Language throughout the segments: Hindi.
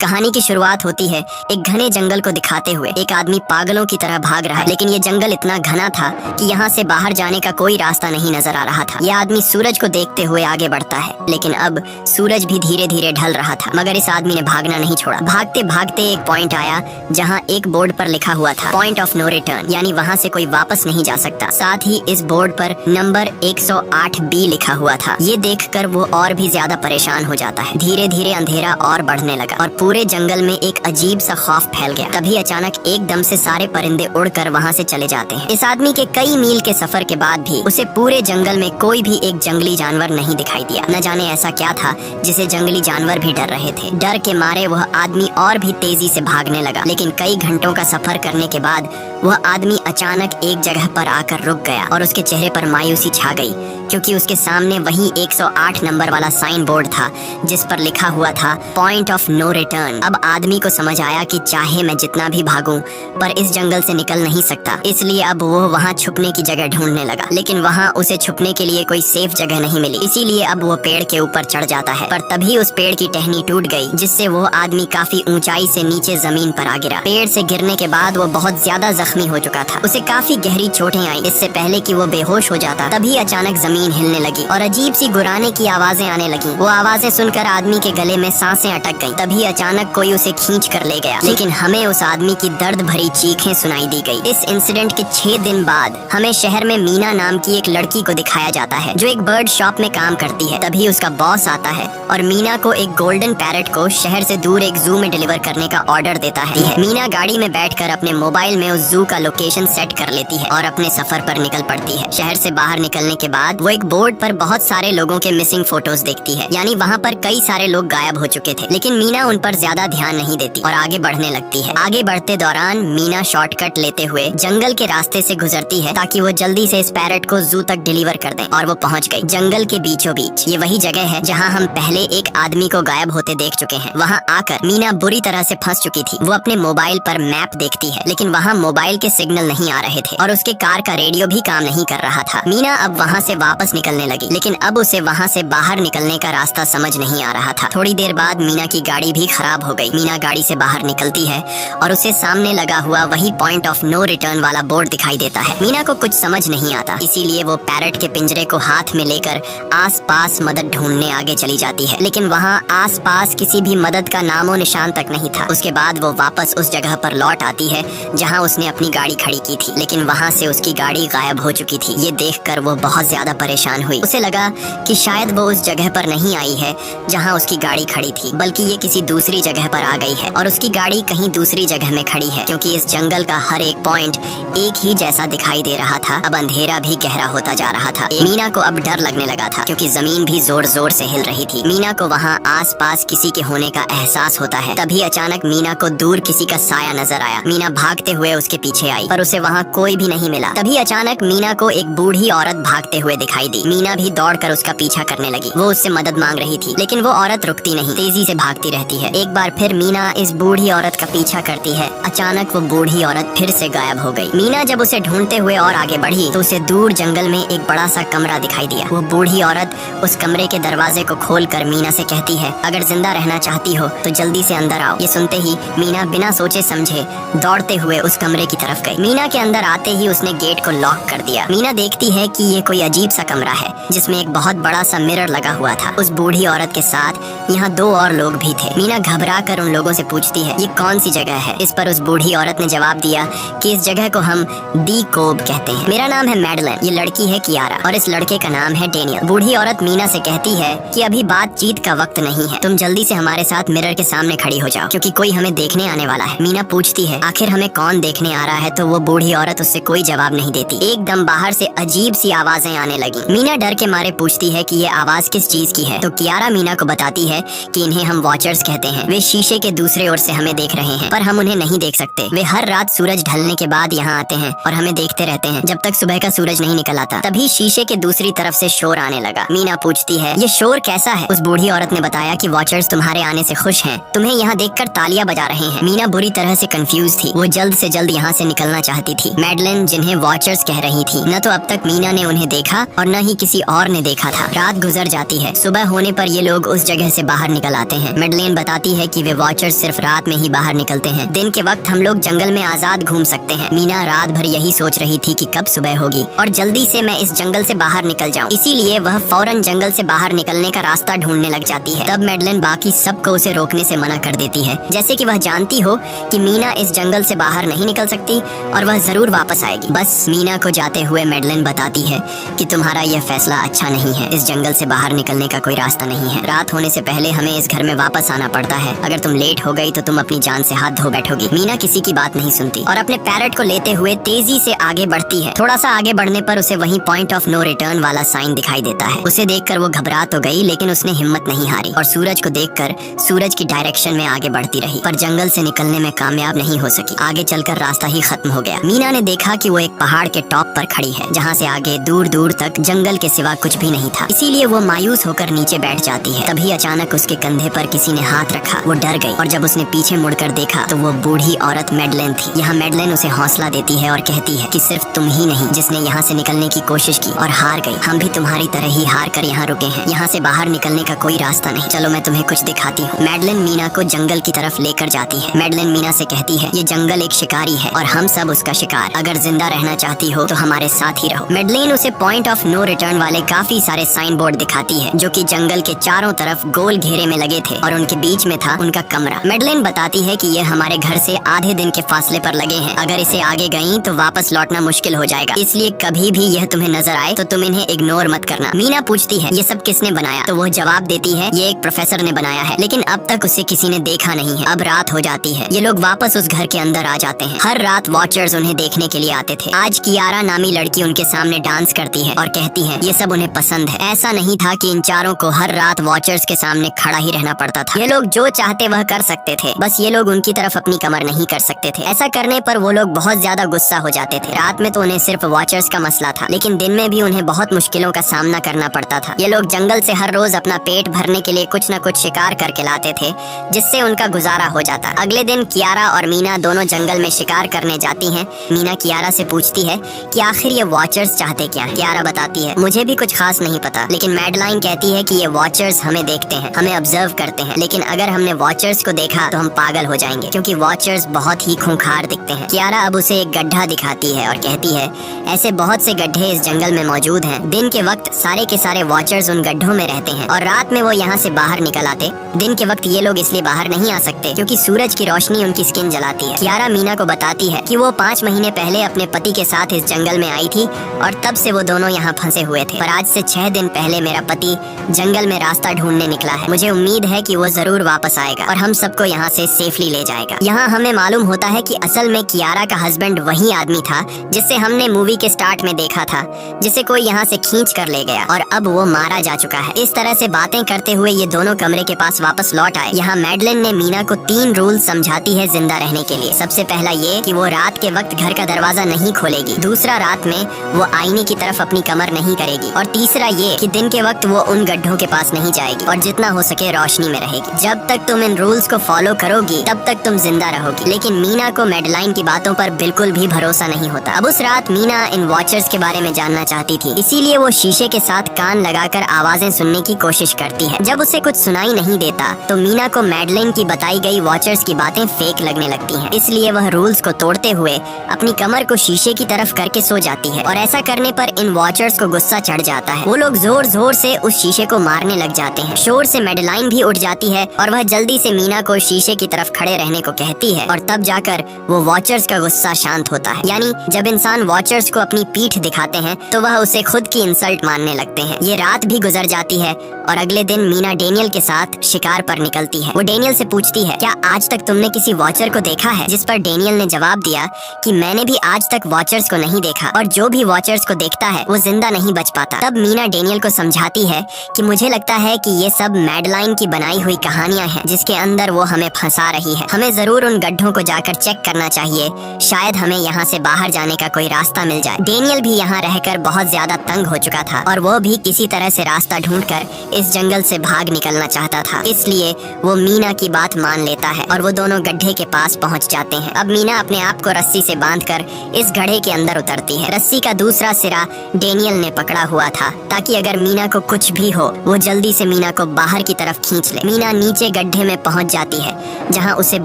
कहानी की शुरुआत होती है एक घने जंगल को दिखाते हुए। एक आदमी पागलों की तरह भाग रहा है, लेकिन ये जंगल इतना घना था कि यहाँ से बाहर जाने का कोई रास्ता नहीं नजर आ रहा था। यह आदमी सूरज को देखते हुए आगे बढ़ता है, लेकिन अब सूरज भी धीरे धीरे ढल रहा था। मगर इस आदमी ने भागना नहीं छोड़ा। भागते भागते एक पॉइंट आया जहाँ एक बोर्ड पर लिखा हुआ था पॉइंट ऑफ नो रिटर्न, यानी वहाँ से कोई वापस नहीं जा सकता। साथ ही इस बोर्ड पर नंबर 108B लिखा हुआ था। ये देखकर वो और भी ज्यादा परेशान हो जाता है। धीरे धीरे अंधेरा और बढ़ने लगा और पूरे जंगल में एक अजीब सा खौफ फैल गया। तभी अचानक एकदम से सारे परिंदे उड़कर वहाँ से चले जाते हैं। इस आदमी के कई मील के सफर के बाद भी उसे पूरे जंगल में कोई भी एक जंगली जानवर नहीं दिखाई दिया। न जाने ऐसा क्या था जिसे जंगली जानवर भी डर रहे थे। डर के मारे वह आदमी और भी तेजी से भागने लगा, लेकिन कई घंटों का सफर करने के बाद वह आदमी अचानक एक जगह पर आकर रुक गया और उसके चेहरे पर मायूसी छा गई, क्योंकि उसके सामने वही 108 नंबर वाला साइन बोर्ड था जिस पर लिखा हुआ था पॉइंट ऑफ नो रिटर्न। अब आदमी को समझ आया कि चाहे मैं जितना भी भागूं पर इस जंगल से निकल नहीं सकता, इसलिए अब वो वहाँ छुपने की जगह ढूंढने लगा। लेकिन वहाँ उसे छुपने के लिए कोई सेफ जगह नहीं मिली, इसीलिए अब वो पेड़ के ऊपर चढ़ जाता है। पर तभी उस पेड़ की टहनी टूट गई, जिससे वो आदमी काफी ऊंचाई से नीचे जमीन पर आ गिरा। पेड़ से गिरने के बाद वो बहुत ज्यादा जख्मी हो चुका था। उसे काफी गहरी चोटें आई। इससे पहले कि वो बेहोश हो जाता, तभी अचानक जमीन हिलने लगी और अजीब सी गुर्राने की आवाजें आने लगी। वो आवाजें सुनकर आदमी के गले में सांसें अटक गईं। तभी अचानक कोई उसे खींच कर ले गया, लेकिन हमें उस आदमी की दर्द भरी चीखें सुनाई दी गई। इस इंसिडेंट के 6 दिन बाद हमें शहर में मीना नाम की एक लड़की को दिखाया जाता है, जो एक बर्ड शॉप में काम करती है। तभी उसका बॉस आता है और मीना को एक गोल्डन पैरट को शहर से दूर एक जू में डिलीवर करने का ऑर्डर देता है। मीना गाड़ी में बैठकर अपने मोबाइल में उस जू का लोकेशन सेट कर लेती है और अपने सफर पर निकल पड़ती है। शहर से बाहर निकलने के बाद वो एक बोर्ड पर बहुत सारे लोगों के मिसिंग फोटोज देखती है, यानी वहाँ पर कई सारे लोग गायब हो चुके थे। लेकिन मीना उन पर ज्यादा ध्यान नहीं देती और आगे बढ़ने लगती है। आगे बढ़ते दौरान मीना शॉर्टकट लेते हुए जंगल के रास्ते से गुजरती है ताकि वो जल्दी से इस पैरट को जू तक डिलीवर कर दें, और वो पहुंच गई जंगल के बीचों बीच। ये वही जगह है जहां हम पहले एक आदमी को गायब होते देख चुके हैं। वहां आकर मीना बुरी तरह से फंस चुकी थी। वो अपने मोबाइल पर मैप देखती है, लेकिन वहां मोबाइल के सिग्नल नहीं आ रहे थे और उसके कार का रेडियो भी काम नहीं कर रहा था। मीना अब वहां से वापस निकलने लगी, लेकिन अब उसे वहां से बाहर निकलने का रास्ता समझ नहीं आ रहा था। थोड़ी देर बाद मीना की गाड़ी भी खराब हो गई। मीना गाड़ी से बाहर निकलती है और उसे सामने लगा हुआ वही पॉइंट ऑफ नो रिटर्न वाला बोर्ड दिखाई देता है। मीना को कुछ समझ नहीं आता, इसीलिए वो पैरट के पिंजरे को हाथ में लेकर आसपास मदद ढूंढने आगे चली जाती है, लेकिन वहाँ आसपास किसी भी मदद का नामो निशान तक नहीं था। उसके बाद वो वापस उस जगह पर लौट आती है जहाँ उसने अपनी गाड़ी खड़ी की थी, लेकिन वहाँ से उसकी गाड़ी गायब हो चुकी थी। ये देखकर वो बहुत ज्यादा परेशान हुई। उसे लगा कि शायद वो उस जगह पर नहीं आई है जहाँ उसकी गाड़ी खड़ी थी, बल्कि ये किसी दूसरी जगह पर आ गई है और उसकी गाड़ी कहीं दूसरी जगह में खड़ी है, क्योंकि इस जंगल का हर एक पॉइंट एक ही जैसा दिखाई दे रहा था। अब अंधेरा भी गहरा होता जा रहा था। मीना को अब डर लगने लगा था, क्योंकि जमीन भी जोर जोर से हिल रही थी। मीना को वहाँ आसपास किसी के होने का एहसास होता है। तभी अचानक मीना को दूर किसी का साया नजर आया। मीना भागते हुए उसके पीछे आई, पर उसे वहाँ कोई भी नहीं मिला। तभी अचानक मीना को एक बूढ़ी औरत भागते हुए दिखाई दी। मीना भी दौड़कर उसका पीछा करने लगी। वो उससे मदद मांग रही थी, लेकिन वो औरत रुकती नहीं, तेजी से भागती रहती है। एक बार फिर मीना इस बूढ़ी औरत का पीछा करती है। अचानक वो बूढ़ी औरत फिर से गायब हो गई। मीना जब उसे ढूंढते हुए और आगे बढ़ी तो उसे दूर जंगल में एक बड़ा सा कमरा दिखाई दिया। वो बूढ़ी औरत उस कमरे के दरवाजे को खोलकर मीना से कहती है, अगर जिंदा रहना चाहती हो तो जल्दी से अंदर आओ। ये सुनते ही मीना बिना सोचे समझे दौड़ते हुए उस कमरे की तरफ गई। मीना के अंदर आते ही उसने गेट को लॉक कर दिया। मीना देखती है कि ये कोई अजीब सा कमरा है जिसमें एक बहुत बड़ा सा मिरर लगा हुआ था। उस बूढ़ी औरत के साथ यहाँ 2 और लोग भी थे। मीना घबरा कर उन लोगों से पूछती है, ये कौन सी जगह है? इस पर उस बूढ़ी औरत ने जवाब दिया कि इस जगह को हम दी कोब कहते हैं। मेरा नाम है मैडलन, ये लड़की है कियारा और इस लड़के का नाम है डेनियल। बूढ़ी औरत मीना से कहती है कि अभी बातचीत का वक्त नहीं है, तुम जल्दी से हमारे साथ मिरर के सामने खड़ी हो जाओ, क्योंकि कोई हमें देखने आने वाला है। मीना पूछती है, आखिर हमें कौन देखने आ रहा है? तो वो बूढ़ी औरत उससे कोई जवाब नहीं देती। एकदम बाहर से अजीब सी आवाजें आने लगी। मीना डर के मारे पूछती है कि ये आवाज किस चीज की है? तो कियारा मीना को बताती है कि इन्हें हम वॉचर्स कहते हैं। वे शीशे के दूसरे ओर से हमें देख रहे हैं, पर हम उन्हें नहीं देख सकते। वे हर रात सूरज ढलने के बाद यहाँ आते हैं और हमें देखते रहते हैं जब तक सुबह का सूरज नहीं निकल आता। तभी शीशे के दूसरी तरफ से शोर आने लगा। मीना पूछती है, ये शोर कैसा है? उस बूढ़ी औरत ने बताया कि वॉचर्स तुम्हारे आने से खुश हैं, तुम्हें यहाँ देखकर तालियां बजा रहे हैं। मीना बुरी तरह से कंफ्यूज थी। वो जल्द से जल्द यहाँ से निकलना चाहती थी। मैडलिन जिन्हें वॉचर्स कह रही थी, न तो अब तक मीना ने उन्हें देखा और न ही किसी और ने देखा था। रात गुजर जाती है। सुबह होने पर ये लोग उस जगह से बाहर निकल आते हैं। मैडलिन बताती है कि वे वॉचर्स सिर्फ रात में ही बाहर निकलते हैं। दिन के वक्त हम लोग जंगल में आजाद घूम सकते हैं। मीना रात भर यही सोच रही थी कि कब सुबह होगी और जल्दी से मैं इस जंगल से बाहर निकल जाऊं। इसीलिए वह फौरन जंगल से बाहर निकलने का रास्ता ढूंढने लग जाती है। तब मैडलिन बाकी सबको उसे रोकने से मना कर देती है, जैसे कि वह जानती हो कि मीना इस जंगल से बाहर नहीं निकल सकती और वह जरूर वापस आएगी। बस मीना को जाते हुए मैडलिन बताती है कि तुम्हारा यह फैसला अच्छा नहीं है। इस जंगल से बाहर निकलने का कोई रास्ता नहीं है। रात होने से पहले हमें इस घर में वापस आना पड़ता है। अगर तुम लेट हो गई तो तुम अपनी जान से हाथ धो बैठोगी। मीना किसी की बात नहीं सुनती और अपने पैरट को लेते हुए तेजी से आगे बढ़ती है। थोड़ा सा आगे बढ़ने पर उसे वहीं पॉइंट ऑफ नो रिटर्न वाला साइन दिखाई देता है। उसे देखकर वो घबरा तो गई, लेकिन उसने हिम्मत नहीं हारी और सूरज को देखकर सूरज की डायरेक्शन में आगे बढ़ती रही, पर जंगल से निकलने में कामयाब नहीं हो सकी। आगे चलकर रास्ता ही खत्म हो गया। मीना ने देखा कि वो एक पहाड़ के टॉप पर खड़ी है, जहाँ से आगे दूर दूर तक जंगल के सिवा कुछ भी नहीं था। इसीलिए वो मायूस होकर नीचे बैठ जाती है। तभी अचानक उसके कंधे पर किसी ने हाथ रखा। वो डर गई और जब उसने पीछे मुड़कर देखा तो वो बूढ़ी औरत मैडलिन थी। यहाँ मैडलिन उसे हौसला देती है और कहती है कि सिर्फ तुम ही नहीं जिसने यहाँ से निकलने की कोशिश की और हार गई। हम भी तुम्हारी तरह ही हार कर यहाँ रुके हैं। यहाँ से बाहर निकलने का कोई रास्ता नहीं। चलो मैं तुम्हें कुछ दिखाती हूँ। मैडलिन मीना को जंगल की तरफ लेकर जाती है। मैडलिन मीना से कहती है, ये जंगल एक शिकारी है और हम सब उसका शिकार। अगर जिंदा रहना चाहती हो तो हमारे साथ ही रहो। मैडलिन उसे पॉइंट ऑफ नो रिटर्न वाले काफी सारे साइन बोर्ड दिखाती है, जो कि जंगल के चारों तरफ गोल घेरे में लगे थे और उनके बीच में था उनका कमरा। मैडलिन बताती है कि ये हमारे घर से आधे दिन के फासले पर लगे हैं। अगर इसे आगे गई तो वापस लौटना मुश्किल हो जाएगा, इसलिए कभी भी यह तुम्हें नजर आए तो तुम इन्हें इग्नोर मत करना। मीना पूछती है, ये सब किसने बनाया? तो वो जवाब देती है, ये एक प्रोफेसर ने बनाया है, लेकिन अब तक उसे किसी ने देखा नहीं है। अब रात हो जाती है। ये लोग वापस उस घर के अंदर आ जाते हैं। हर रात वॉचर्स उन्हें देखने के लिए आते थे। आज कियारा नामी लड़की उनके सामने डांस करती है और कहती है ये सब उन्हें पसंद है। ऐसा नहीं था कि इन चारों को हर रात वॉचर्स के सामने खड़ा ही रहना पड़ता था। ये लोग जो चाहते वह कर सकते थे, बस ये लोग उनकी तरफ अपनी कमर नहीं कर सकते थे। ऐसा करने पर वो लोग बहुत ज्यादा गुस्सा हो जाते थे। रात में तो उन्हें सिर्फ वॉचर्स का मसला था, लेकिन दिन में भी उन्हें बहुत मुश्किलों का सामना करना पड़ता था। ये लोग जंगल से हर रोज अपना पेट भरने के लिए कुछ न कुछ शिकार करके लाते थे, जिससे उनका गुजारा हो जाता। अगले दिन कियारा और मीना दोनों जंगल में शिकार करने जाती हैं। मीना कियारा से पूछती है कि आखिर ये वॉचर्स चाहते क्या हैं? कियारा बताती है, मुझे भी कुछ खास नहीं पता, लेकिन मैडलाइन कहती है कि ये वॉचर्स हमें देखते हैं, हमें ऑब्जर्व करते हैं, लेकिन अगर हमने वॉचर्स को देखा तो हम पागल हो जाएंगे, क्योंकि वॉचर्स बहुत ही खूंखार दिखते हैं। कियारा अब उसे एक गड्ढा दिखाती है और कहती है, ऐसे बहुत से गड्ढे इस जंगल में मौजूद हैं। दिन के वक्त सारे के सारे वॉचर्स उन गड्ढों में रहते हैं और रात में वो यहाँ से बाहर निकल आते। दिन के वक्त ये लोग इसलिए बाहर नहीं आ सकते क्योंकि सूरज की रोशनी उनकी स्किन जलाती है। कियारा मीना को बताती है कि वो 5 महीने पहले अपने पति के साथ इस जंगल में आई थी और तब से वो दोनों यहाँ फंसे हुए थे। पर आज से 6 दिन पहले मेरा पति जंगल में रास्ता ढूंढने निकला है। मुझे उम्मीद है कि वो जरूर वापस आएगा और हम सबको यहाँ से सेफली ले जाएगा। यहाँ हमें मालूम होता है कि असल में कियारा का हस्बैंड वही आदमी था जिसे हमने मूवी के स्टार्ट में देखा था, जिसे कोई यहाँ से खींच कर ले गया और अब वो मारा जा चुका है। इस तरह से बातें करते हुए ये दोनों कमरे के पास वापस लौट आए। यहाँ मैडलिन ने मीना को 3 रूल समझाती है जिंदा रहने के लिए। सबसे पहला ये कि वो रात के वक्त घर का दरवाजा नहीं खोलेगी। दूसरा, रात में वो आईने की तरफ अपनी कमर नहीं करेगी। और तीसरा ये कि दिन के वक्त वो उन गड्ढों के पास नहीं जाएगी और जितना हो सके रोशनी में रहेगी। जब तक तुम इन रूल्स को फॉलो करोगी तब तक तुम जिंदा रहोगी। लेकिन मीना को मैडलाइन की बातों पर बिल्कुल भी भरोसा नहीं होता। अब उस रात मीना इन वॉचर्स के बारे में जानना चाहती थी, इसीलिए वो शीशे के साथ कान लगाकर आवाजें सुनने की कोशिश करती है। जब उसे कुछ सुनाई नहीं देता तो मीना को मैडलिन की बताई गई वॉचर्स की बातें फेक लगने लगती हैं। इसलिए वह रूल्स को तोड़ते हुए अपनी कमर को शीशे की तरफ करके सो जाती है और ऐसा करने पर इन वॉचर्स को गुस्सा चढ़ जाता है। वो लोग जोर जोर से उस शीशे को मारने लग जाते हैं। शोर से मैडलाइन भी उठ जाती है और वह जल्दी से मीना को शीशे की तरफ खड़े रहने को कहती है और तब जाकर वो वॉचर्स का गुस्सा शांत होता है। यानी जब इंसान वॉचर्स को अपनी पीठ दिखाते हैं तो वह उसे खुद की इंसल्ट मानने लगते हैं। ये रात भी गुजर जाती है और अगले दिन मीना डेनियल के साथ शिकार पर निकलती है। वो डेनियल से पूछती है, क्या आज तक तुमने किसी वॉचर को देखा है? जिस पर डेनियल ने जवाब दिया कि मैंने भी आज तक वॉचर्स को नहीं देखा और जो भी वॉचर्स को देखता है वो जिंदा नहीं बच पाता। तब मीना डेनियल को समझाती है कि मुझे लगता है कि ये सब मैडलाइन की बनाई हुई कहानियां हैं जिसके अंदर वो हमें फंसा रही है। हमें जरूर उन गड्ढों को जाकर चेक करना चाहिए, शायद हमें यहाँ से बाहर जाने का कोई रास्ता मिल जाए। डेनियल भी यहाँ रहकर बहुत ज्यादा तंग हो चुका था और वो भी किसी तरह से रास्ता ढूंढकर इस जंगल से भाग निकलना चाहता था। इसलिए वो मीना की बात मान लेता है और वो दोनों गड्ढे के पास पहुँच जाते हैं। अब मीना अपने आप को रस्सी से बांधकर इस गड्ढे के अंदर उतरती है। रस्सी का दूसरा सिरा डेनियल ने पकड़ा हुआ था ताकि अगर मीना को कुछ भी हो वो जल्दी से मीना को बाहर की तरफ खींच ले। मीना नीचे गड्ढे में पहुंच जाती है जहां उसे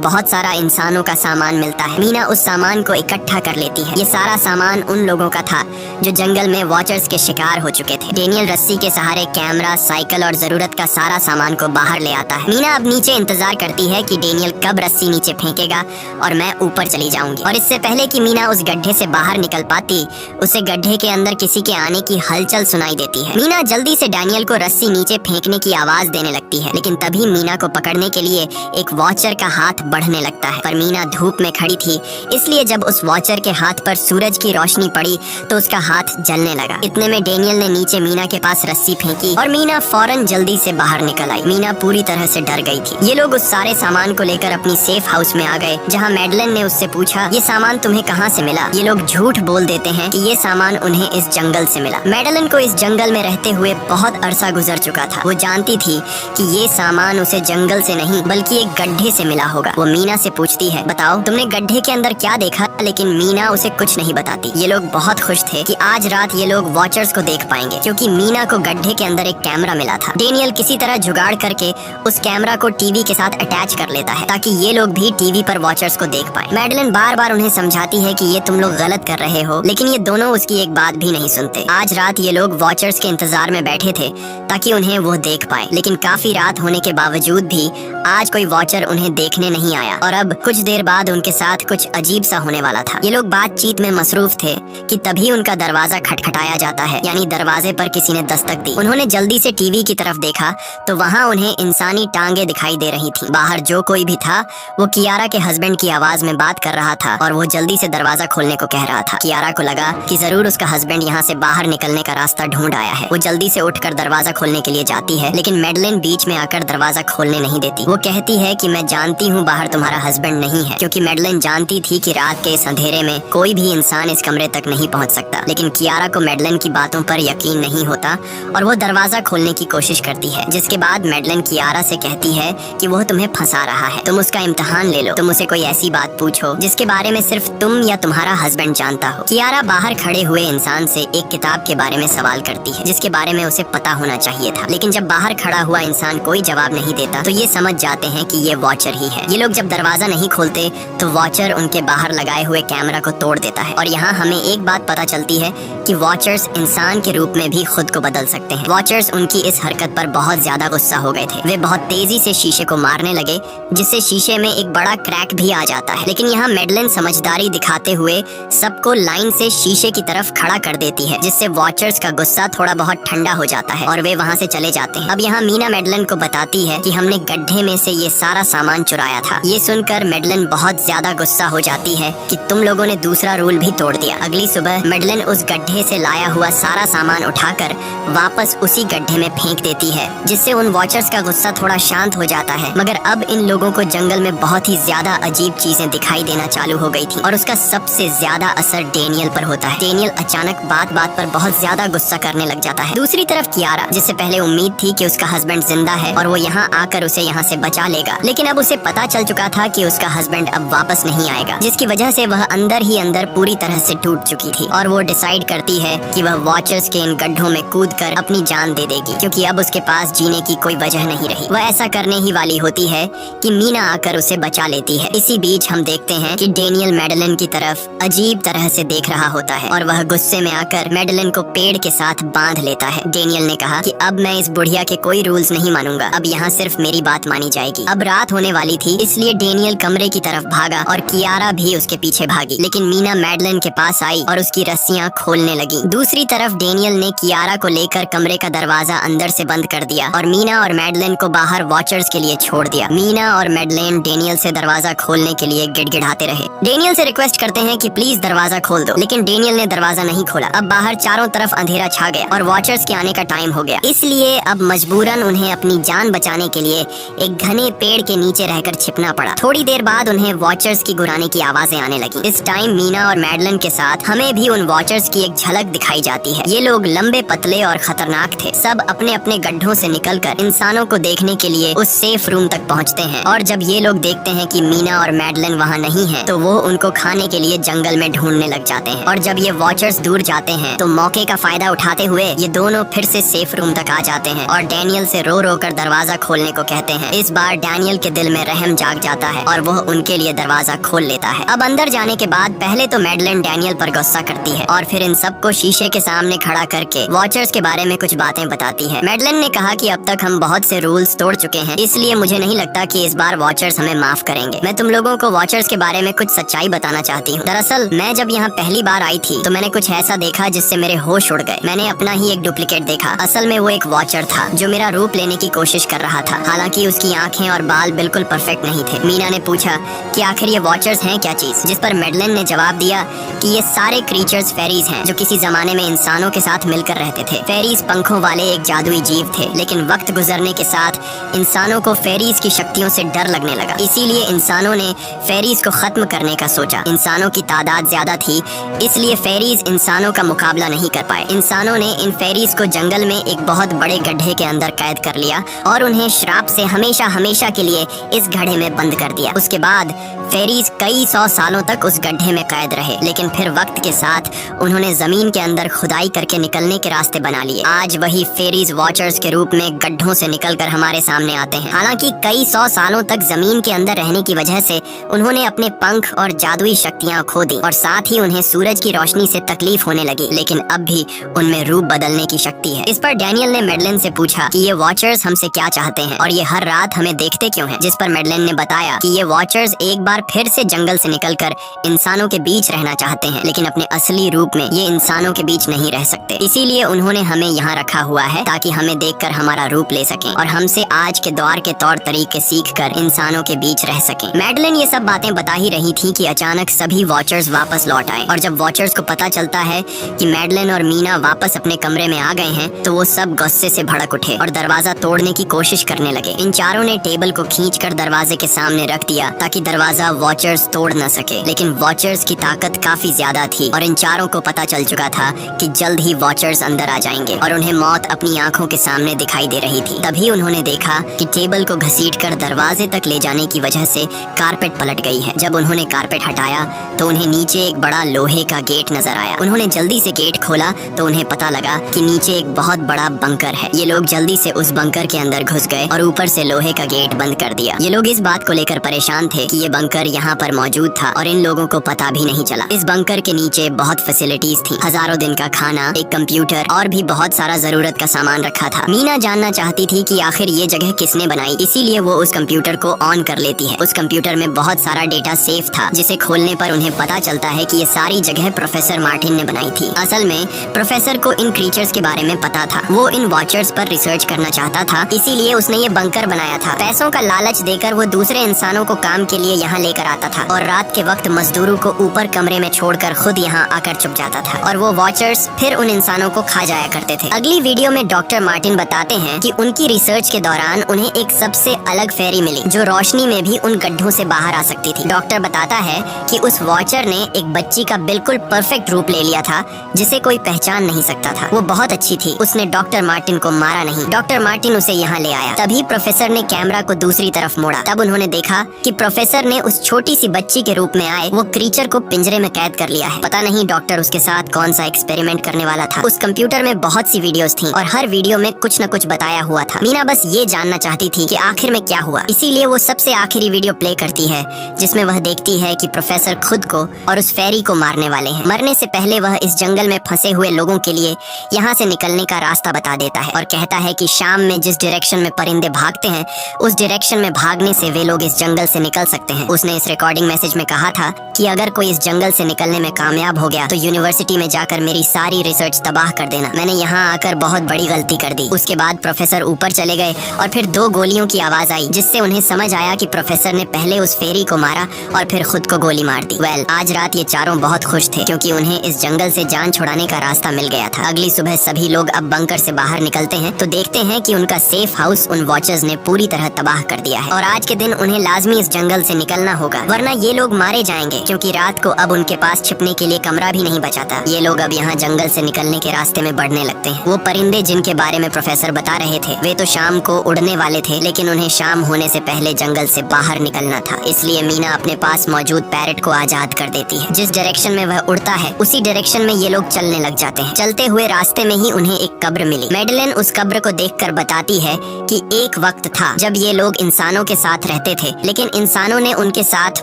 बहुत सारा इंसानों का सामान मिलता है। मीना उस सामान को इकट्ठा कर लेती है। ये सारा सामान उन लोगों का था जो जंगल में वॉचर्स के शिकार हो चुके थे। डेनियल रस्सी के सहारे कैमरा, साइकिल और जरूरत का सारा सामान को बाहर ले आता है। मीना अब नीचे इंतजार करती है कि डेनियल कब रस्सी नीचे फेंकेगा और मैं ऊपर चली जाऊंगी। और इससे पहले कि मीना उस गड्ढे से बाहर निकल पाती, उसे गड्ढे के अंदर किसी के आने की हलचल सुनाई देती है। मीना जल्दी से डेनियल को रस्सी नीचे फेंकने की आवाज देने लगती है, लेकिन तभी मीना को पकड़ने के लिए एक वॉचर का हाथ बढ़ने लगता है। पर मीना धूप में खड़ी थी, इसलिए जब उस वॉचर के हाथ पर सूरज की रोशनी पड़ी तो उसका हाथ जलने लगा। इतने में डेनियल ने नीचे मीना के पास रस्सी फेंकी और मीना फौरन जल्दी से बाहर निकल आई। मीना पूरी तरह से डर गई थी। ये लोग उस सारे सामान को लेकर अपनी सेफ हाउस में आ गए, जहाँ मैडलिन ने उससे पूछा, ये सामान तुम्हें कहाँ से मिला? ये लोग झूठ बोल देते हैं कि ये सामान उन्हें इस जंगल से मिला। मैडलिन को इस जंगल में रहते हुए बहुत अरसा गुजर चुका था। वो जानती थी कि ये सामान उसे जंगल से नहीं बल्कि एक गड्ढे से मिला होगा। वो मीना से पूछती है, बताओ तुमने गड्ढे के अंदर क्या देखा? लेकिन मीना उसे कुछ नहीं बताती। ये लोग बहुत खुश थे कि आज रात ये लोग वॉचर्स को देख पाएंगे, क्योंकि मीना को गड्ढे के अंदर एक कैमरा मिला था। डेनियल किसी तरह जुगाड़ करके उस कैमरा को टीवी के साथ अटैच कर लेता है ताकि ये लोग भी टीवी पर वॉचर्स को देख पाए। मैडलिन बार बार उन्हें समझाती है कि ये तुम लोग गलत कर रहे हो, लेकिन ये दोनों उसकी एक बात भी नहीं सुनते। आज रात ये लोग वॉचर्स के इंतजार में बैठे थे ताकि उन्हें वो देख पाए, लेकिन काफी रात होने के बावजूद भी आज कोई वॉचर उन्हें देखने नहीं आया। और अब कुछ देर बाद उनके साथ कुछ अजीब सा होने वाला था। ये लोग बातचीत में मसरूफ थे कि तभी उनका दरवाजा खटखटाया जाता है, यानी दरवाजे पर किसी ने दस्तक दी। उन्होंने जल्दी से टीवी की तरफ देखा तो वहाँ उन्हें इंसानी टांगे दिखाई दे रही थी। बाहर जो कोई भी था वो कियारा के हस्बैंड की आवाज में बात कर रहा था और वो जल्दी से दरवाजा खोलने को कह रहा था। कियारा को लगा कि जरूर उसका हस्बैंड यहाँ से बाहर निकलने का रास्ता ढूंढ आया है। वो जल्दी से उठकर दरवाजा खोलने के लिए जाती है, लेकिन मैडलिन बीच में आकर दरवाजा खोलने नहीं देती। वो कहती है कि मैं जानती हूँ बाहर तुम्हारा हस्बैंड नहीं है, क्योंकि मैडलिन जानती थी कि रात के इस अंधेरे में कोई भी इंसान इस कमरे तक नहीं पहुँच सकता। लेकिन कियारा को मैडलिन की बातों पर यकीन नहीं होता और वो दरवाजा खोलने की कोशिश करती है, जिसके बाद मैडलिन कियारा से कहती है कि वो तुम्हें फंसा रहा है, तुम उसका इम्तिहान ले लो, तुम उसे कोई ऐसी बात पूछो जिसके बारे में सिर्फ तुम या तुम्हारा हस्बैंड जानता हो। कियारा बाहर खड़े हुए इंसान से एक किताब के बारे में सवाल करती है जिसके बारे में उसे पता होना चाहिए था, लेकिन जब बाहर खड़ा हुआ इंसान कोई जवाब नहीं देता तो ये समझ जाते हैं कि ये वॉचर ही है। ये लोग जब दरवाजा नहीं खोलते तो वॉचर उनके बाहर लगाए हुए कैमरा को तोड़ देता है। और यहाँ हमें एक बात पता चलती है कि वॉचर्स इंसान के रूप में भी खुद को बदल सकते हैं। वॉचर्स उनकी इस हरकत पर बहुत ज्यादा गुस्सा हो गए थे। वे बहुत तेजी से शीशे को मारने लगे, जिससे शीशे में एक बड़ा क्रैक भी आ जाता है। लेकिन यहाँ मैडलिन समझदारी दिखाते हुए सबको लाइन से शीशे की तरफ खड़ा कर देती है, जिससे वॉचर्स का गुस्सा थोड़ा बहुत ठंडा हो जाता है और वे वहाँ से चले जाते हैं। अब यहाँ मीना मैडलिन को बताती है कि हमने गड्ढे में से ये सारा सामान चुराया था। ये सुनकर मैडलिन बहुत ज्यादा गुस्सा हो जाती है कि तुम लोगों ने दूसरा रूल भी तोड़ दिया। अगली सुबह मैडलिन उस गड्ढे से लाया हुआ सारा सामान उठाकर वापस उसी गड्ढे में फेंक देती है, जिससे उन वॉचर्स का गुस्सा थोड़ा शांत हो जाता है। मगर अब इन लोगों को जंगल में बहुत ही ज्यादा अजीब चीजें दिखाई देना चालू हो गई थी और उसका सबसे ज्यादा असर डेनियल पर होता है। डेनियल अचानक बात बात पर बहुत ज्यादा गुस्सा करने लग जाता है। दूसरी तरफ कियारा, जिससे पहले उम्मीद थी कि उसका हस्बैंड जिंदा है और वो यहाँ आकर उसे यहाँ से बचा लेगा, लेकिन अब उसे पता चल चुका था कि उसका हस्बैंड अब वापस नहीं आएगा, जिसकी वजह से वह अंदर ही अंदर पूरी तरह से टूट चुकी थी। और वो डिसाइड करती है कि वह वॉचर्स के इन गड्ढों में कूदकर अपनी जान दे देगी, क्योंकि अब उसके पास जीने की कोई वजह नहीं रही। वह ऐसा करने ही वाली होती है कि मीना आकर उसे बचा लेती है। इसी बीच हम देखते हैं कि डेनियल मैडलिन की तरफ अजीब तरह से देख रहा होता है और वह गुस्से में आकर मैडलिन को पेड़ के साथ बांध लेता है। डेनियल ने कहा कि अब मैं इस बुढ़िया के कोई रूल्स नहीं मानूंगा, अब यहाँ सिर्फ मेरी बात मानी जाएगी। अब रात होने वाली थी, इसलिए डेनियल कमरे की तरफ भागा और कियारा भी उसके पीछे भागी, लेकिन मीना मैडलिन के पास आई और उसकी रस्सियाँ खोलने लगी। दूसरी तरफ डेनियल ने कियारा को लेकर कमरे का दरवाजा अंदर से बंद कर दिया और मीना और मैडलिन को बाहर वॉचर्स के लिए छोड़ दिया। मीना और मैडलिन डेनियल से दरवाजा खोलने के लिए गिड़गिड़ाते रहे। डेनियल से रिक्वेस्ट करते हैं कि प्लीज दरवाजा खोल दो, लेकिन डेनियल ने दरवाजा नहीं खोला। अब बाहर चारों तरफ अंधेरा छा गया और वॉचर्स के आने का टाइम हो गया, इसलिए अब मजबूरन उन्हें अपनी जान बचाने के लिए एक घने पेड़ के नीचे रहकर छिपना पड़ा। थोड़ी देर बाद उन्हें वॉचर्स की गुराने की आवाजें आने लगी। इस टाइम मीना और मैडलिन के साथ हमें भी उन वॉचर्स की एक झलक दिखाई जाती है। ये लोग लंबे, पतले और खतरनाक थे। सब अपने अपने गड्ढों से निकलकर इंसानों को देखने के लिए उस सेफ रूम तक पहुंचते हैं और जब ये लोग देखते हैं कि मीना और मैडलिन वहां नहीं है तो वो उनको खाने के लिए जंगल में ढूंढने लग जाते हैं। और जब ये वॉचर्स दूर जाते हैं तो मौके का फायदा उठाते हुए ये दोनों फिर से सेफ रूम तक आ जाते हैं और डैनियल से रो रो कर दरवाजा खोलने को कहते हैं। इस बार डैनियल के दिल में रहम जाग जाता है और वह उनके लिए दरवाजा खोल लेता है। अब अंदर जाने के बाद पहले तो मैडलिन डैनियल पर गुस्सा करती है और फिर इन सबको शीशे के सामने खड़ा करके वॉचर्स के बारे में कुछ बातें बताती है। मैडलिन ने कहा कि अब तक हम बहुत से रूल्स तोड़ चुके हैं, इसलिए मुझे नहीं लगता कि इस बार वॉचर्स हमें माफ करेंगे। मैं तुम लोगों को वॉचर्स के बारे में कुछ सच्चाई बताना चाहती हूँ। दरअसल मैं जब यहाँ पहली बार आई थी तो मैंने कुछ ऐसा देखा जिससे मेरे होश उड़ गए। मैंने अपना ही एक डुप्लीकेट देखा। असल में वो एक वॉचर था जो मेरा रूप लेने की कोशिश कर रहा था। हालांकि उसकी आंखें और बाल बिल्कुल परफेक्ट नहीं थे। मीना ने पूछा कि आखिर ये वॉचर्स हैं क्या चीज, जिस पर मैडलिन ने जवाब दिया कि ये सारे क्रीचर्स फेरीज हैं जो किसी जमाने में इंसानों के साथ मिलकर रहते थे। फेरीज पंखों वाले एक जादुई जीव थे, लेकिन वक्त गुजरने के साथ इंसानों को फेरीज की शक्तियों से डर लगने लगा। इसीलिए इंसानों ने फेरीज को खत्म करने का सोचा। इंसानों की तादाद ज्यादा थी, इसलिए फेरीज इंसानों का मुकाबला नहीं कर पाए। इंसानों ने इन फेरीज को जंगल में एक बहुत बड़े गड्ढे के अंदर कैद कर लिया और उन्हें श्राप से हमेशा हमेशा के लिए इस गड्ढे में बंद कर दिया। उसके बाद फेरीज कई 100 सालों तक उस गड्ढे में कैद रहे, लेकिन फिर वक्त के साथ उन्होंने जमीन के अंदर खुदाई करके निकलने के रास्ते बना लिए। आज वही फेरीज वॉचर्स के रूप में गड्ढों से निकलकर हमारे सामने आते हैं। हालांकि कई 100 सालों तक जमीन के अंदर रहने की वजह से उन्होंने अपने पंख और जादुई शक्तियां खो दी और साथ ही उन्हें सूरज की रोशनी से तकलीफ होने लगी, लेकिन अब भी उनमें रूप बदलने की शक्ति है। इस पर डैनियल ने मैडलिन से पूछा कि ये वॉचर्स हमसे क्या चाहते हैं और ये हर रात हमें देखते क्यों हैं, जिस पर मैडलिन ने बताया कि ये वॉचर्स एक बार फिर से जंगल से निकलकर इंसानों के बीच रहना चाहते हैं, लेकिन अपने असली रूप में ये इंसानों के बीच नहीं रह सकते। इसीलिए उन्होंने हमें यहाँ रखा हुआ है ताकि हमें देखकर हमारा रूप ले सकें और हमसे आज के दौर के तौर तरीके सीखकर इंसानों के बीच रह सकें। मैडलिन ये सब बातें बता ही रही थी कि अचानक सभी वॉचर्स वापस लौट आए और जब वॉचर्स को पता चलता है कि मैडलिन और मीना वापस अपने कमरे में आ गए हैं तो वो सब गुस्से से भड़क उठे और दरवाजा तोड़ने की कोशिश करने लगे। इन चारों ने टेबल को खींचकर दरवाजे के सामने रख दिया ताकि दरवाजा वॉचर्स तोड़ न सके, लेकिन वॉचर्स की ताकत काफी ज्यादा थी और इन चारों को पता चल चुका था कि जल्द ही वॉचर्स अंदर आ जाएंगे और उन्हें मौत अपनी आंखों के सामने दिखाई दे रही थी। तभी उन्होंने देखा कि टेबल को घसीटकर दरवाजे तक ले जाने की वजह से कारपेट पलट गई है। जब उन्होंने कारपेट हटाया तो उन्हें नीचे एक बड़ा लोहे का गेट नजर आया। उन्होंने जल्दी से गेट खोला तो उन्हें पता लगा कि नीचे एक बहुत बड़ा बंकर है। ये लोग जल्दी से उस बंकर के अंदर घुस गए और ऊपर से लोहे का गेट बंद कर दिया। ये लोग इस बात को लेकर परेशान थे कि ये बंकर यहाँ पर मौजूद था और इन लोगों को पता भी नहीं चला। इस बंकर के नीचे बहुत फैसिलिटीज थी, हजारों दिन का खाना, एक कंप्यूटर और भी बहुत सारा जरूरत का सामान रखा था। मीना जानना चाहती थी कि आखिर ये जगह किसने बनाई, इसीलिए वो उस कंप्यूटर को ऑन कर लेती है। उस कंप्यूटर में बहुत सारा डेटा सेफ था जिसे खोलने पर उन्हें पता चलता है कि ये सारी जगह प्रोफेसर मार्टिन ने बनाई थी। असल में प्रोफेसर को इन क्रीचर्स के बारे में पता था। वो इन वॉचर्स पर रिसर्च करना चाहता था, इसीलिए उसने ये बंकर बनाया था। पैसों का लालच देकर वो दूसरे इंसानों को काम के लिए यहाँ लेकर आता था और रात के वक्त मजदूरों को ऊपर कमरे में छोड़कर खुद यहाँ आकर छुप जाता था और वो वॉचर्स फिर उन इंसानों को खा जाया करते थे। अगली वीडियो में डॉक्टर मार्टिन बताते हैं कि उनकी रिसर्च के दौरान उन्हें एक सबसे अलग फेरी मिली जो रोशनी में भी उन गड्ढों से बाहर आ सकती थी। डॉक्टर बताता है कि उस वॉचर ने एक बच्ची का बिल्कुल परफेक्ट रूप ले लिया था जिसे कोई पहचान नहीं सकता था। वो बहुत अच्छी थी, उसने डॉक्टर मार्टिन को मारा नहीं। डॉक्टर मार्टिन उसे यहाँ ले आया। तभी प्रोफेसर ने कैमरा को दूसरी तरफ मोड़ा। तब उन्होंने देखा कि प्रोफेसर ने उस छोटी सी बच्ची के रूप में आए वो क्रीचर को पिंजरे में कैद कर लिया है। पता नहीं डॉक्टर उसके साथ कौन सा एक्सपेरिमेंट करने वाला था। उस कंप्यूटर में बहुत सी वीडियोस थी और हर वीडियो में कुछ न कुछ बताया हुआ था। मीना बस ये जानना चाहती थी कि आखिर में क्या हुआ, इसीलिए वो सबसे आखिरी वीडियो प्ले करती है जिसमें वह देखती है कि प्रोफेसर खुद को और उस फेरी को मारने वाले हैं। मरने से पहले वह इस जंगल में फंसे हुए लोगों के लिए यहाँ से निकलने का रास्ता बता देता है और कहता है कि शाम में जिस डायरेक्शन में परिंदे भागते हैं उस डायरेक्शन में भागने से वे लोग इस जंगल से निकल सकते हैं। उसने इस रिकॉर्डिंग मैसेज में कहा था कि अगर कोई इस जंगल से निकलने में कामयाब हो गया तो यूनिवर्सिटी में जाकर मेरी सारी रिसर्च तबाह कर देना। मैंने यहाँ आकर बहुत बड़ी गलती कर दी। उसके बाद प्रोफेसर ऊपर चले गए और फिर 2 गोलियों की आवाज आई जिससे उन्हें समझ आया कि प्रोफेसर ने पहले उस फेरी को मारा और फिर खुद को गोली मार दी। आज रात ये चारों बहुत खुश थे क्योंकि उन्हें इस जंगल से जान छुड़ाने का रास्ता मिल गया था। अगली सुबह सभी लोग अब बंकर से बाहर निकलते हैं तो देखते हैं कि उनका सेफ हाउस उन वॉचर्स ने पूरी तरह तबाह कर दिया है और आज के दिन उन्हें लाजमी इस जंगल से निकलना होगा वरना ये लोग मारे जाएंगे, क्योंकि रात को अब उनके पास छिपने के लिए कमरा भी नहीं बचा था। ये लोग अब यहाँ जंगल से निकलने के रास्ते में बढ़ने लगते हैं। वो परिंदे जिनके बारे में प्रोफेसर बता रहे थे वे तो शाम को उड़ने वाले थे, लेकिन उन्हें शाम होने से पहले जंगल से बाहर निकलना था। इसलिए मीना अपने पास मौजूद पैरेट को आजाद कर देती है। जिस डायरेक्शन में वह उड़ता है उसी डायरेक्शन में ये लोग चलने लग जाते हैं। चलते हुए रास्ते में ही उन्हें एक कब्र मिली। मैडलेन उस कब्र को देखकर बताती है कि एक वक्त था जब ये लोग इंसानों के साथ रहते थे, लेकिन इंसानों ने उनके साथ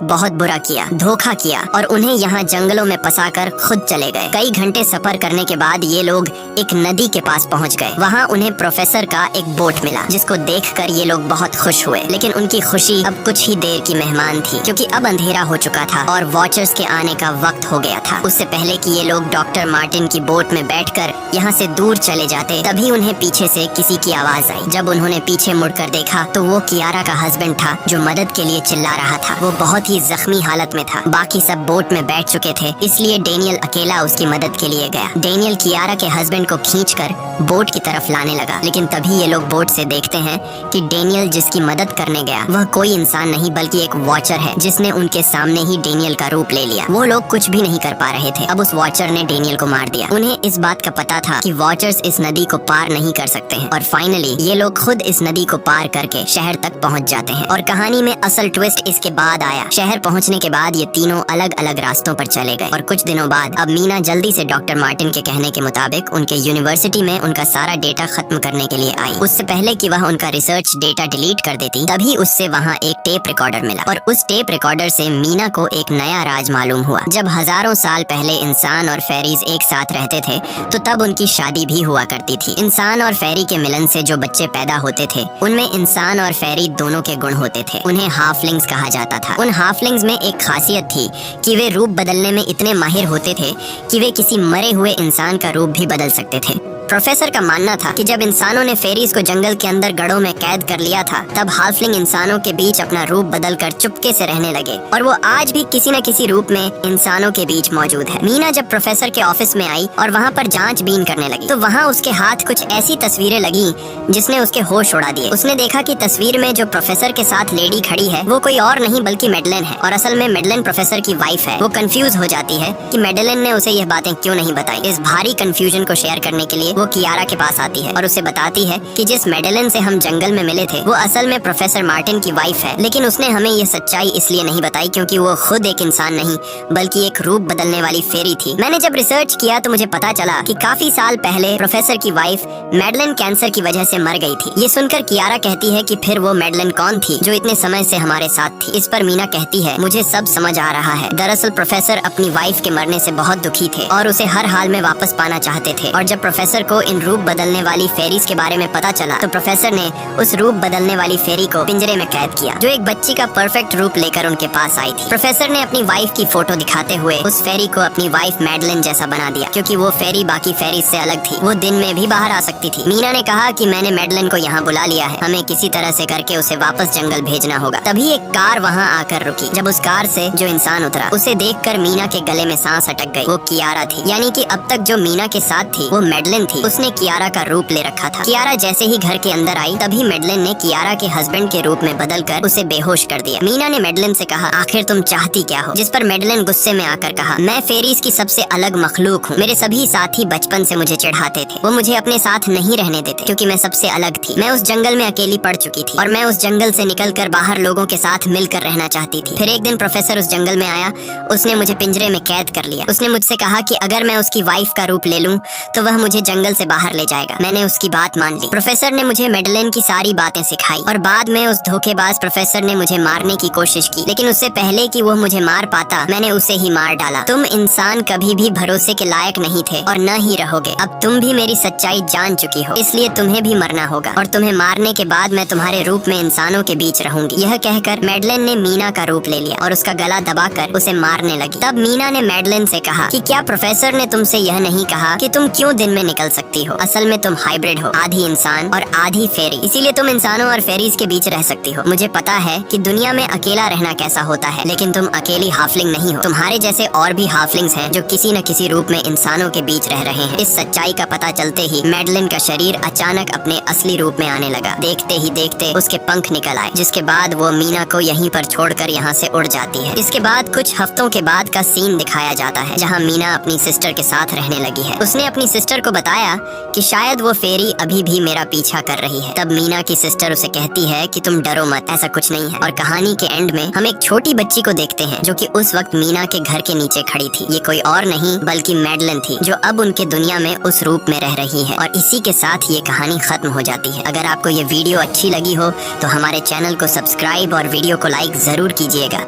बहुत बुरा किया, धोखा किया और उन्हें यहाँ जंगलों में फंसाकर खुद चले गए। कई घंटे सफर करने के बाद ये लोग एक नदी के पास पहुँच गए। वहाँ उन्हें प्रोफेसर का एक बोट मिला, जिसको देखकर ये लोग बहुत खुश हुए। लेकिन उनकी खुशी अब कुछ ही देर की मेहमान थी, क्योंकि अब अंधेरा हो चुका था और वॉचर्स के आने का वक्त हो गया था। उससे पहले कि ये लोग डॉक्टर मार्टिन की बोट में बैठकर यहाँ से दूर चले जाते, तभी उन्हें पीछे से किसी की आवाज आई। जब उन्होंने पीछे मुड़कर देखा तो वो कियारा का हस्बैंड था, जो मदद के लिए चिल्ला रहा था। वो बहुत ही जख्मी हालत में था। बाकी सब बोट में बैठ चुके थे, इसलिए डेनियल अकेला उसकी मदद के लिए गया। डेनियल कियारा के हस्बैंड को खींचकर बोट की तरफ लाने लगा, लेकिन तभी ये लोग बोट से देखते हैं कि डेनियल जिसकी मदद करने गया वह कोई इंसान नहीं बल्कि एक वॉचर है, जिसने उनके सामने ही डेनियल का रूप ले लिया। वो लोग कुछ भी नहीं कर पा रहे थे। अब उस वॉचर ने डेनियल को मार दिया। उन्हें इस बात का पता था कि वॉचर्स इस नदी को पार नहीं कर सकते हैं और फाइनली ये लोग खुद इस नदी को पार करके शहर तक पहुंच जाते हैं। और कहानी में असल ट्विस्ट इसके बाद आया। शहर पहुंचने के बाद ये तीनों अलग अलग रास्तों पर चले गए और कुछ दिनों बाद अब मीना जल्दी से डॉक्टर मार्टिन के कहने के मुताबिक उनके यूनिवर्सिटी में उनका सारा डेटा खत्म करने के लिए आई। उससे पहले कि वह उनका रिसर्च डेटा डिलीट कर देती, तभी उससे वहाँ एक टेप रिकॉर्डर मिला और उस टेप रिकॉर्डर से मीना को एक नया राज मालूम हुआ। जब हजारों साल पहले इंसान और फेरीज एक साथ रहते थे तो तब उनकी शादी भी हुआ करती थी। इंसान और फेरी के मिलन से जो बच्चे पैदा होते थे उनमें इंसान और फेरी दोनों के गुण होते थे। उन्हें हाफलिंग्स कहा जाता था। उन हाफलिंग्स में एक खासियत थी कि वे रूप बदलने में इतने माहिर होते थे कि वे किसी मरे हुए इंसान का रूप भी बदल सकते थे। प्रोफेसर का मानना था कि जब इंसानों ने फेरीज को जंगल के अंदर गढ़ों में कैद कर लिया था, तब हाफलिंग इंसानों के बीच अपना रूप बदलकर चुपके से रहने लगे और वो आज भी किसी न किसी रूप में इंसानों के बीच मौजूद है। मीना जब प्रोफेसर के ऑफिस में आई और वहाँ पर जांचबीन करने लगी तो वहाँ उसके हाथ कुछ ऐसी तस्वीरें लगी जिसने उसके होश उड़ा दिए। उसने देखा कि तस्वीर में जो प्रोफेसर के साथ लेडी खड़ी है वो कोई और नहीं बल्कि मैडलेन है और असल में मैडलेन प्रोफेसर की वाइफ है। वो कंफ्यूज हो जाती है कि मैडलेन ने उसे यह बातें क्यों नहीं बताई। इस भारी कंफ्यूजन को शेयर करने के लिए वो कियारा के पास आती है और उसे बताती है कि जिस मैडलेन से हम जंगल में मिले थे वो असल में प्रोफेसर मार्टिन की वाइफ है, लेकिन उसने हमें ये सच्चाई इसलिए नहीं बताई क्योंकि वो खुद एक इंसान नहीं बल्कि एक रूप बदलने वाली फेरी थी। मैंने जब रिसर्च किया तो मुझे पता चला कि काफी साल पहले प्रोफेसर की वाइफ मैडलेन कैंसर की वजह से मर गई थी। ये सुनकर कियारा कहती है कि फिर वो मैडलेन कौन थी जो इतने समय से हमारे साथ थी। इस पर मीना कहती है, मुझे सब समझ आ रहा है। दरअसल प्रोफेसर अपनी वाइफ के मरने से बहुत दुखी थे और उसे हर हाल में वापस पाना चाहते थे और जब प्रोफेसर को इन रूप बदलने वाली फेरीज के बारे में पता चला तो प्रोफेसर ने उस रूप बदलने वाली फेरी को पिंजरे में कैद किया, जो एक बच्ची का परफेक्ट रूप लेकर उनके पास आई थी। प्रोफेसर ने अपनी वाइफ की फोटो दिखाते हुए उस फेरी को अपनी वाइफ मैडलेन जैसा बना दिया, क्योंकि वो फेरी बाकी फेरीज से अलग थी। वो दिन में भी बाहर आ सकती थी। मीना ने कहा कि मैंने मैडलेन को यहाँ बुला लिया है, हमें किसी तरह से करके उसे वापस जंगल भेजना होगा। तभी एक कार वहाँ आकर रुकी। जब उस कार से जो इंसान उतरा उसे देखकर मीना के गले में सांस अटक गई। वो कियारा थी, यानी कि अब तक जो मीना के साथ थी वो मैडलेन थी। उसने कियारा का रूप ले रखा था। कियारा जैसे ही घर के अंदर आई तभी मैडलेन ने कियारा के हस्बैंड के रूप में बदलकर उसे बेहोश कर दिया। मीना ने मैडलेन से कहा, आखिर तुम चाहती क्या हो? जिस पर मैडलेन गुस्से में आकर कहा, मैं फेरीज की सबसे अलग मखलूक हूँ। मेरे सभी साथी बचपन से मुझे चिढ़ाते थे। वो मुझे अपने साथ नहीं रहने देते क्योंकि मैं सबसे अलग थी। मैं उस जंगल में अकेली पड़ चुकी थी और मैं उस जंगल से निकलकर बाहर लोगों के साथ मिलकर रहना चाहती थी। फिर एक दिन प्रोफेसर उस जंगल में आया। उसने मुझे पिंजरे में कैद कर लिया। उसने मुझसे कहा कि अगर मैं उसकी वाइफ का रूप ले लूं तो वह मुझे जंगल से बाहर ले जाएगा। मैंने उसकी बात मान ली। प्रोफेसर ने मुझे मैडलेन की सारी बातें सिखाई और बाद में उस धोखेबाज प्रोफेसर ने मुझे मारने की कोशिश की, लेकिन उससे पहले कि वो मुझे मार पाता मैंने उसे ही मार डाला। तुम इंसान कभी भी भरोसे के लायक नहीं थे और न ही रहोगे। अब तुम भी मेरी सच्चाई जान चुकी हो, इसलिए तुम्हें भी मरना होगा और तुम्हें मारने के बाद मैं तुम्हारे रूप में इंसानों के बीच रहूंगी। यह कहकर मैडलेन ने मीना का रूप ले लिया और उसका गला दबाकर उसे मारने लगी। तब मीना ने मैडलेन से कहा कि क्या प्रोफेसर ने तुमसे यह नहीं कहा कि तुम क्यों दिन में निकल सकती हो? असल में तुम हाइब्रिड हो, आधी इंसान और आधी फेरी, इसीलिए तुम इंसानों और फेरीज के बीच रह सकती हो। मुझे पता है कि दुनिया में अकेला रहना कैसा होता है, लेकिन तुम अकेली हाफलिंग नहीं हो। तुम्हारे जैसे और भी हाफलिंग्स हैं जो किसी न किसी रूप में इंसानों के बीच रह रहे हैं। इस सच्चाई का पता चलते ही मैडलेन का शरीर अचानक अपने असली रूप में आने लगा। देखते ही देखते उसके पंख निकल आए, जिसके बाद वो मीना को यहीं पर छोड़कर यहाँ से उड़ जाती है। इसके बाद कुछ हफ्तों के बाद का सीन दिखाया जाता है, जहाँ मीना अपनी सिस्टर के साथ रहने लगी है। उसने अपनी सिस्टर को बताया बताया कि शायद वो फेरी अभी भी मेरा पीछा कर रही है। तब मीना की सिस्टर उसे कहती है कि तुम डरो मत, ऐसा कुछ नहीं है। और कहानी के एंड में हम एक छोटी बच्ची को देखते हैं जो कि उस वक्त मीना के घर के नीचे खड़ी थी। ये कोई और नहीं बल्कि मैडलन थी, जो अब उनके दुनिया में उस रूप में रह रही है। और इसी के साथ ये कहानी खत्म हो जाती है। अगर आपको ये वीडियो अच्छी लगी हो तो हमारे चैनल को सब्सक्राइब और वीडियो को लाइक जरूर कीजिएगा।